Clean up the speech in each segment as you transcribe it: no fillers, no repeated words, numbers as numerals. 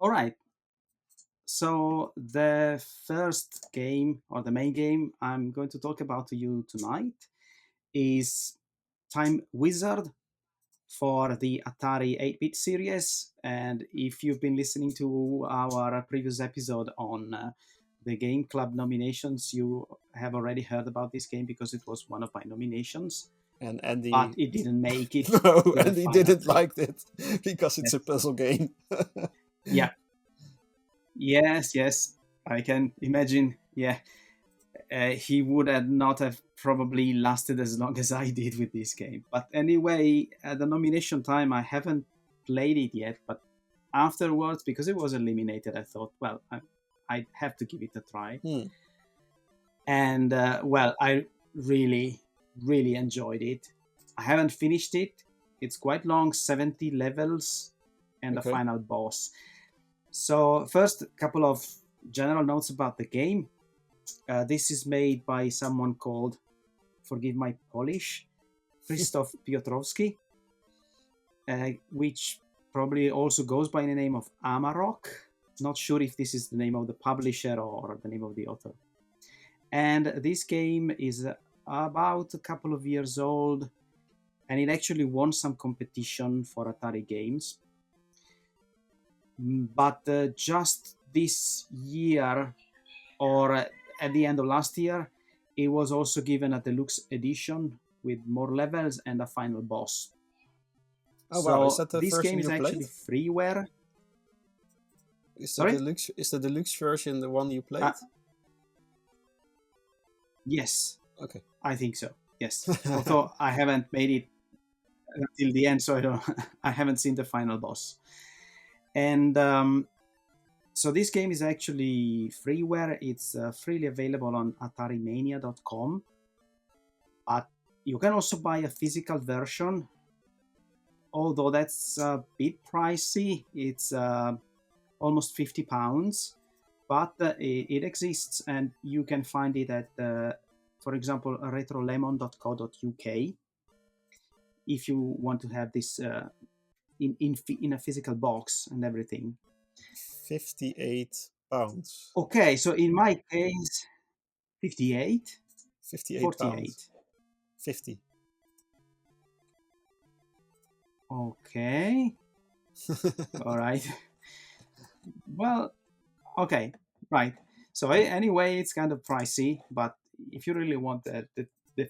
All right. So the first game or the main game I'm going to talk about to you tonight is Time Wizard for the Atari 8-bit series. And if you've been listening to our previous episode on the Game Club nominations, you have already heard about this game because it was one of my nominations, And but Andy, it didn't make it no, to the Andy final didn't three. like it because it's a Yes. puzzle game. Yeah. Yes, yes. I can imagine. Yeah. He would have not have probably lasted as long as I did with this game. But anyway, at the nomination time, I haven't played it yet. But afterwards, because it was eliminated, I thought, well, I have to give it a try. Hmm. And well, I really, really enjoyed it. I haven't finished it. It's quite long, 70 levels, and a Okay. final boss. So, first, a couple of general notes about the game. This is made by someone called, forgive my Polish, Krzysztof Piotrowski, which probably also goes by the name of Amarok. Not sure if this is the name of the publisher or the name of the author. And this game is about a couple of years old, and it actually won some competition for Atari games. But just this year, or at the end of last year, it was also given a deluxe edition with more levels and a final boss. Oh wow, is So that the this version game is you actually played? freeware. Is the Sorry? deluxe? Is the deluxe version the one you Uh, played? yes, Okay. I think so. Yes, although I haven't made it until the end, so I don't. I haven't seen the final boss. And so this game is actually freeware. It's freely available on AtariMania.com, but you can also buy a physical version. Although that's a bit pricey, it's almost £50, but it exists and you can find it at, for example, retrolemon.co.uk if you want to have this in a physical box and everything. £58. Okay, so in my case, 58, 58 pounds. 48. 50. Okay, all right. Well, okay, right. So anyway, it's kind of pricey, but if you really want the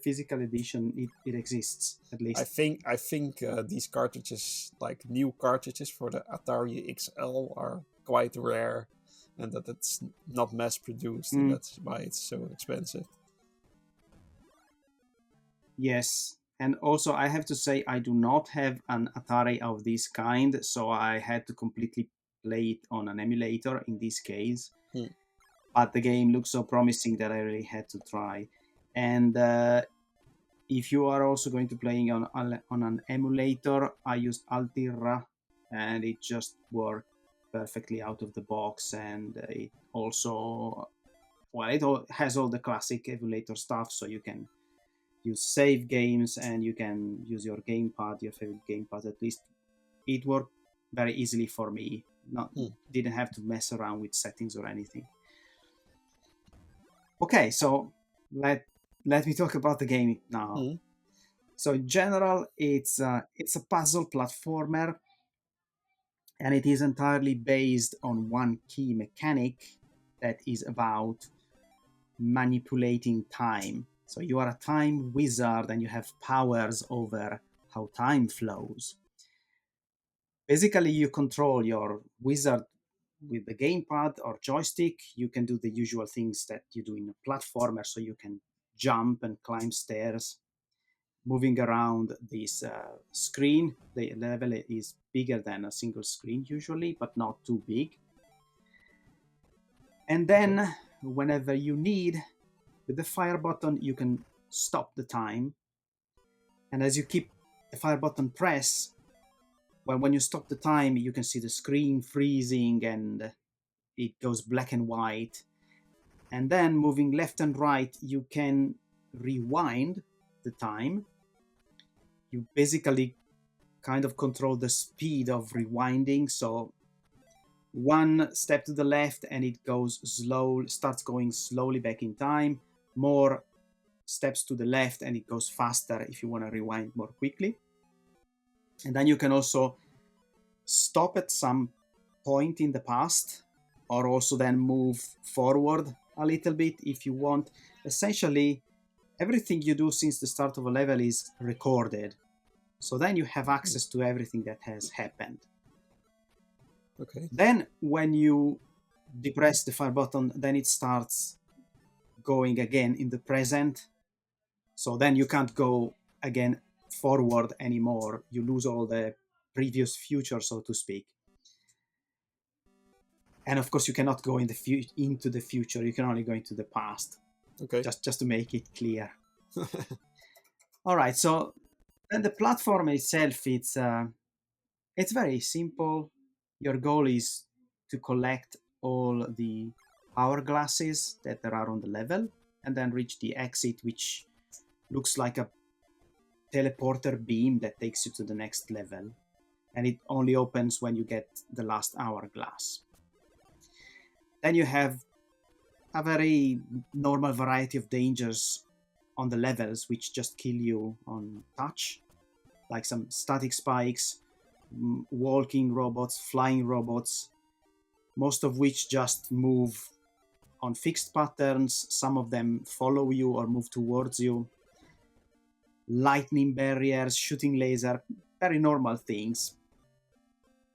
physical edition, it exists at I least. think I think these cartridges, like new cartridges for the Atari XL, are quite rare, and that it's not mass produced, and Mm, that's why it's so expensive. yes, and also I have to say I do not have an Atari of this kind, so I had to completely play it on an emulator in this case. Hmm. But the game looks so promising that I really had to try. And if you are also going to playing on an emulator, I used Altira, and it just worked perfectly out of the box. And it also, well, it all has all the classic emulator stuff, so you can use save games and you can use your gamepad, your favorite gamepad. At least it worked very easily for me. Not Hmm. didn't have to mess around with settings or anything. Okay, so let me talk about the game now. Hmm. So in general, it's a puzzle platformer, and it is entirely based on one key mechanic that is about manipulating time. So you are a time wizard, and you have powers over how time flows. Basically, you control your wizard with the gamepad or joystick. You can do the usual things that you do in a platformer, so you can jump and climb stairs, moving around this screen. The level is bigger than a single screen usually, but not too big. And Okay. then, whenever you need, with the fire button, you can stop the time. And as you keep the fire button pressed, well, when you stop the time, you can see the screen freezing and it goes black and white. And then, moving left and right, you can rewind the time. You basically kind of control the speed of rewinding. So one step to the left and it starts going slowly back in time. More steps to the left and it goes faster if you want to rewind more quickly. And then you can also stop at some point in the past, or also then move forward a little bit if you want. Essentially, everything you do since the start of a level is recorded. So then you have access to everything that has happened. Okay. Then when you depress the fire button, then it starts going again in the present. So then you can't go again forward anymore. You lose all the previous future, so to speak. And of course, you cannot go into the future. You can only go into the past. Okay. Just to make it clear. All right. So then the platform itself, it's very simple. Your goal is to collect all the hourglasses that there are on the level, and then reach the exit, which looks like a teleporter beam that takes you to the next level. And it only opens when you get the last hourglass. Then you have a very normal variety of dangers on the levels, which just kill you on touch, like some static spikes, walking robots, flying robots, most of which just move on fixed patterns. Some of them follow you or move towards you. Lightning barriers, shooting laser, very normal things.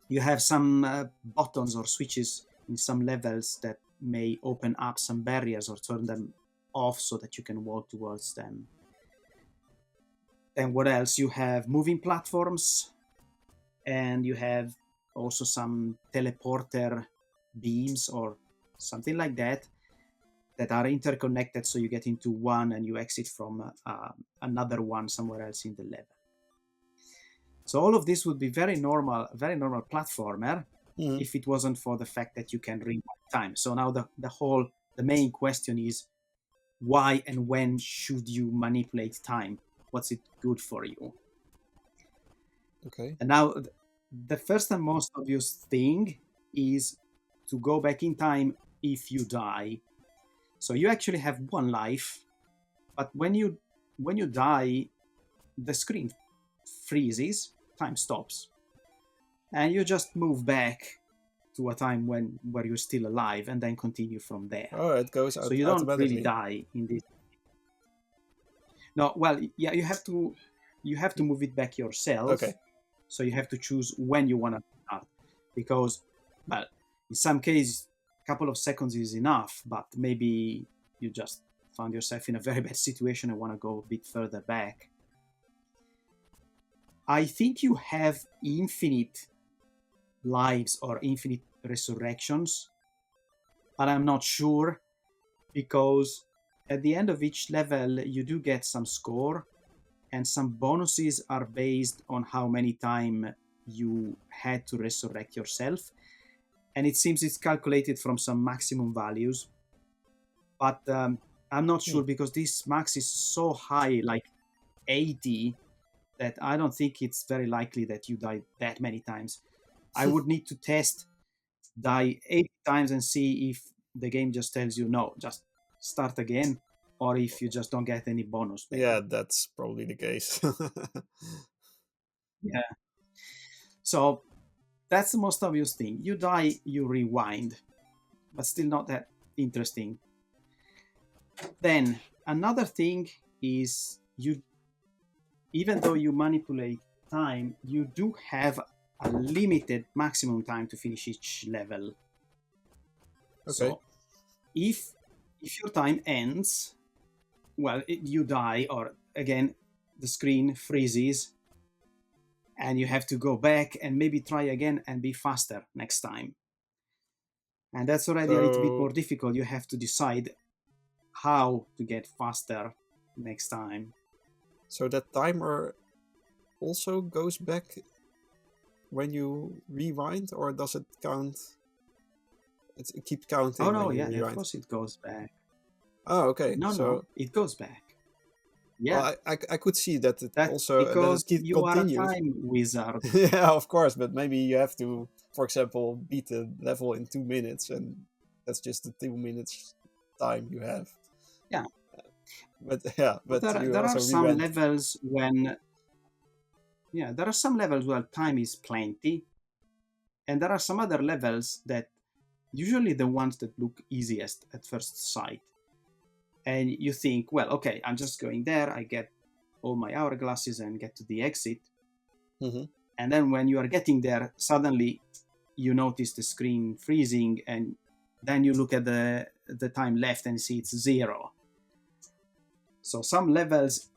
You have some buttons or switches in some levels that may open up some barriers or turn them off so that you can walk towards them. Then what else? You have moving platforms, and you have also some teleporter beams or something like that are interconnected, so you get into one and you exit from another one somewhere else in the level. So all of this would be very normal platformer if it wasn't for the fact that you can rewind time. So now the main question is, why and when should you manipulate time? What's it good for you? Okay. And now the first and most obvious thing is to go back in time if you die. So you actually have one life, but when you die, the screen freezes, time stops, and you just move back to a time where you're still alive, and then continue from there. Oh, it goes So you don't automatically. really die in this. No, well, yeah, you have to move it back yourself. Okay. So you have to choose when you want to start, because, well, in some cases, a couple of seconds is enough, but maybe you just found yourself in a very bad situation and want to go a bit further back. I think you have infinite lives or infinite resurrections, but I'm not sure, because at the end of each level you do get some score, and some bonuses are based on how many times you had to resurrect yourself, and it seems it's calculated from some maximum values, but I'm not sure, because this max is so high, like 80, that I don't think it's very likely that you die that many times. I would need to die 80 times and see if the game just tells you, no, just start again, or if you just don't get any bonus back. Yeah, that's probably the case. Yeah. So that's the most obvious thing. You die, you rewind, but still not that interesting. Then another thing is, even though you manipulate time, you do have a limited maximum time to finish each level. Okay. So if your time ends, well, you die, or again, the screen freezes, and you have to go back and maybe try again and be faster next time. And that's already a little bit more difficult. You have to decide how to get faster next time. So that timer also goes back when you rewind, or does it count? It keeps counting. Oh no, when you yeah, rewind. of course it goes back. Oh, okay. No, it goes back. Yeah. Well, I could see that That's also because that it you continues. are a time wizard. Yeah, of course, but maybe you have to for example, beat the level in 2 minutes, and that's just the 2 minutes time you have. Yeah. But yeah, but you There are also some rewent. levels when, yeah, there are some levels where time is plenty, and there are some other levels that usually the ones that look easiest at first sight. And you think, well, okay, I'm just going there, I get all my hourglasses and get to the exit. Mm-hmm. And then when you are getting there, suddenly you notice the screen freezing, and then you look at the time left and see it's 0. So some levels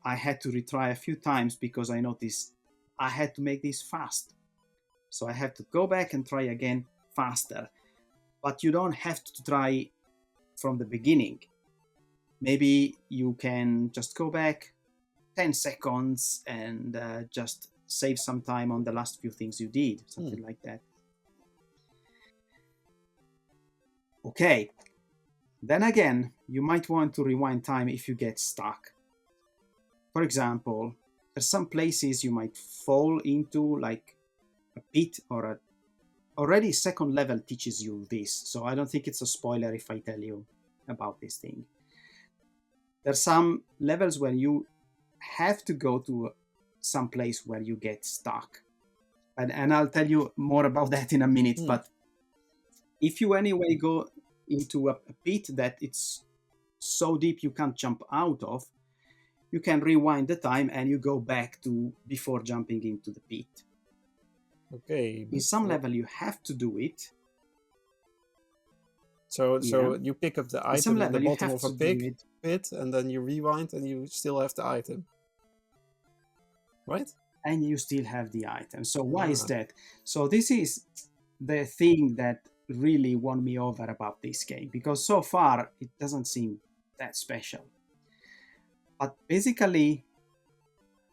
I had to retry a few times because I noticed I had to make this fast. So I have to go back and try again faster. But you don't have to try from the beginning. Maybe you can just go back 10 seconds and just save some time on the last few things you did, something like that. Okay. Then again, you might want to rewind time if you get stuck. For example, there's some places you might fall into, like a pit or a. Already second level teaches you this, so I don't think it's a spoiler if I tell you about this thing. There's some levels where you have to go to some place where you get stuck. And I'll tell you more about that in a minute, but if you anyway go into a pit that it's so deep you can't jump out of, you can rewind the time and you go back to before jumping into the pit. Okay. In some level you have to do it. So you pick up the item at the bottom of a pit, and then you rewind and you still have the item. Right? And you still have the item. So why is that? So this is the thing that really won me over about this game, because so far it doesn't seem that special. But basically,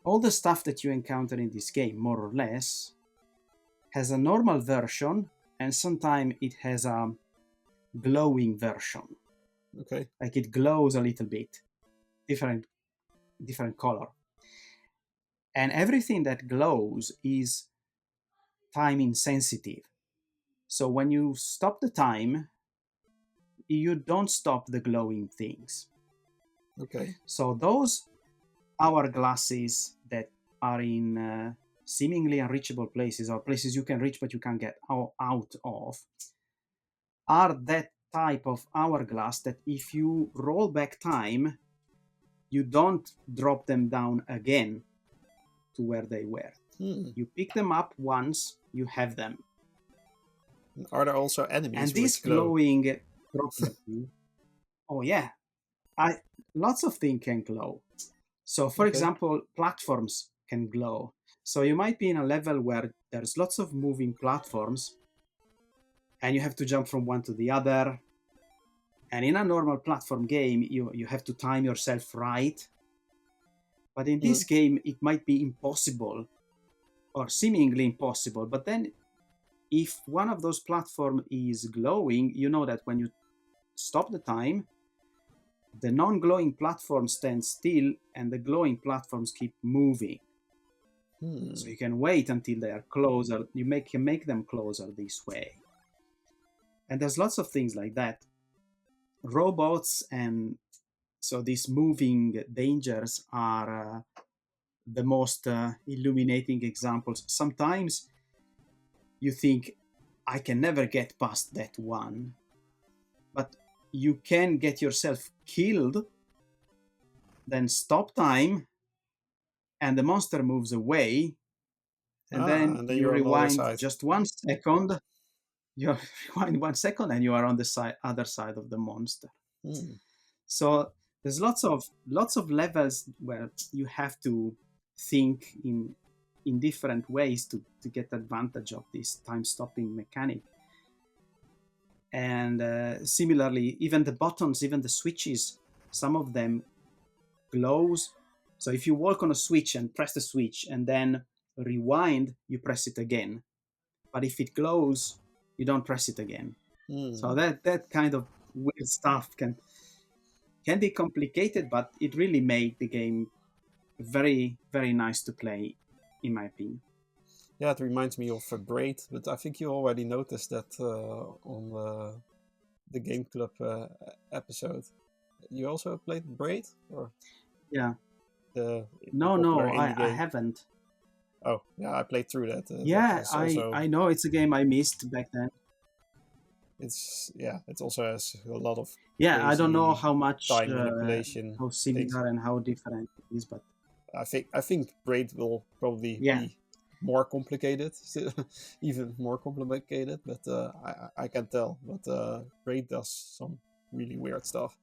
all the stuff that you encounter in this game, more or less, has a normal version, and sometimes it has a glowing version. Okay. Like it glows a little bit, different color. And everything that glows is time insensitive. So when you stop the time, you don't stop the glowing things. Okay. So those hourglasses that are in seemingly unreachable places, or places you can reach but you can't get out of, are that type of hourglass that if you roll back time, you don't drop them down again to where they were. You pick them up once, you have them. Are there also enemies and this which glow? glowing property? Oh yeah, lots of things can glow. So for example, platforms can glow. So you might be in a level where there's lots of moving platforms and you have to jump from one to the other. And in a normal platform game, you have to time yourself right. But in this game, it might be impossible or seemingly impossible. But then if one of those platforms is glowing, you know that when you stop the time, the non-glowing platforms stand still and the glowing platforms keep moving. So you can wait until they are closer. You can make them closer this way. And there's lots of things like that. Robots and so these moving dangers are the most illuminating examples. Sometimes you think, I can never get past that one. But you can get yourself killed, then stop time, and the monster moves away, and then you rewind just 1 second. You rewind 1 second, and you are on the other side of the monster. So there's lots of levels where you have to think in different ways to get advantage of this time stopping mechanic. And similarly, even the buttons, even the switches, some of them glows. So if you walk on a switch and press the switch and then rewind, you press it again. But if it glows, you don't press it again. So that kind of weird stuff can be complicated, but it really made the game very, very nice to play, in my opinion. Yeah, it reminds me of Braid, but I think you already noticed that on the Game Club episode. You also played Braid, or Yeah. the No, popular no, indie I game? haven't. Oh, yeah, I played through that. That Yeah, is I also I know it's a game I missed back then. it also has a lot of Yeah, I don't know crazy how much, time manipulation how things. similar and how different it is, but I think Braid will probably yeah, be more complicated, even more complicated. But I can tell. But Braid does some really weird stuff.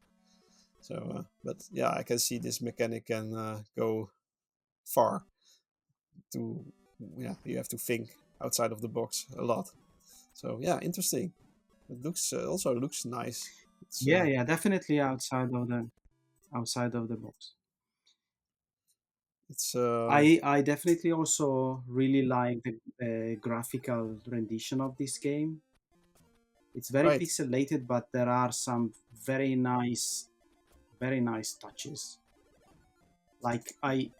So, but yeah, I can see this mechanic can go far. To yeah, you have to think outside of the box a lot. So yeah, interesting. It looks also looks nice. It's yeah, yeah, definitely outside of the box. it's I definitely also really like the graphical rendition of this game. It's very right. pixelated, but there are some very nice touches. Like I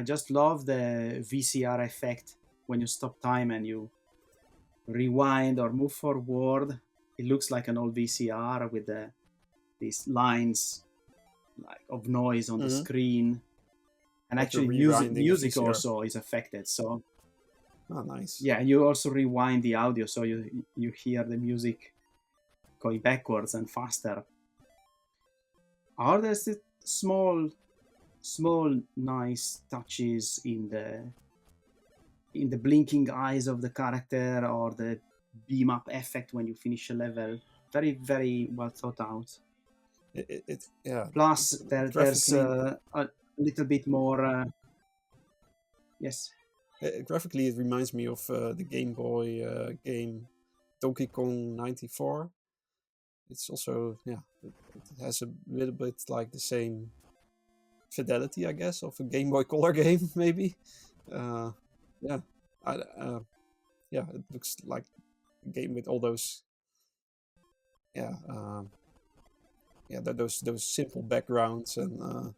just love the VCR effect when you stop time and you rewind or move forward. It looks like an old VCR with these lines like of noise on the Mm-hmm. screen, and Like you're actually rewinding a music VCR. also is affected. So Oh, nice. yeah, and you also rewind the audio, so you hear the music going backwards and faster. Or there's the small nice touches in the blinking eyes of the character or the beam up effect when you finish a level. Very very well thought out. Yeah. Plus there's Graphically, a little bit more. Yes. graphically, it reminds me of the Game Boy game Donkey Kong '94. It's also it has a little bit like the same fidelity, I guess, of a Game Boy Color game, maybe. Uh, yeah, yeah, it looks like a game with all those yeah those simple backgrounds and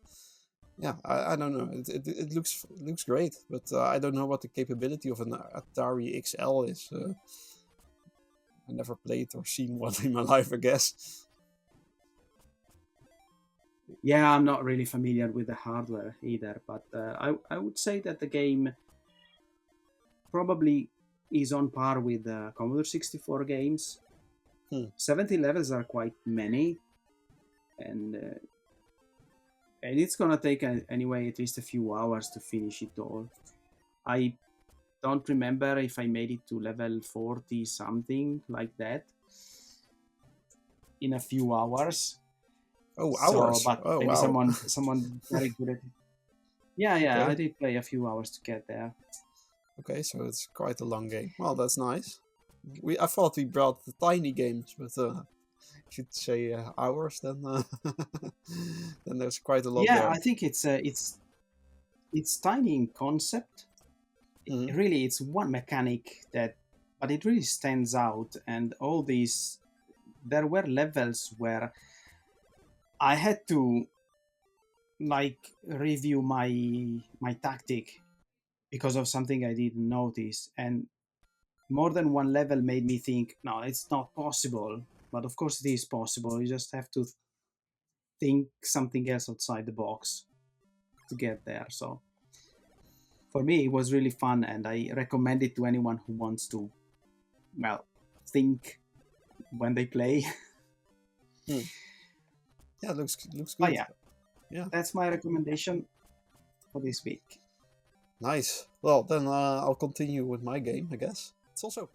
yeah, I don't know. It looks great, but I don't know what the capability of an Atari XL is. I never played or seen one in my life, I guess. Yeah, I'm not really familiar with the hardware either, but I would say that the game probably is on par with Commodore 64 games. Hmm. 70 levels are quite many, and it's gonna take anyway at least a few hours to finish it all. I don't remember if I made it to level 40 something like that in a few hours. Oh, So, hours! but Oh, maybe wow. someone very good at it. Yeah, yeah, I Okay, did play a few hours to get there. okay, so it's quite a long game. Well, that's nice. I thought we brought the tiny games, but if you'd say hours, then then there's quite a lot Yeah, there. I think it's tiny in concept. Hmm. Really, it's one mechanic that, but it really stands out. And all these, there were levels where I had to like review my tactic because of something I didn't notice, and more than one level made me think, no, it's not possible. But of course, it is possible. You just have to think something else outside the box to get there. So for me, it was really fun, and I recommend it to anyone who wants to, well, think when they play. Hmm. Yeah, looks But good. yeah, Yeah, that's my recommendation for this week. nice. Well, then I'll continue with my game, I guess. It's also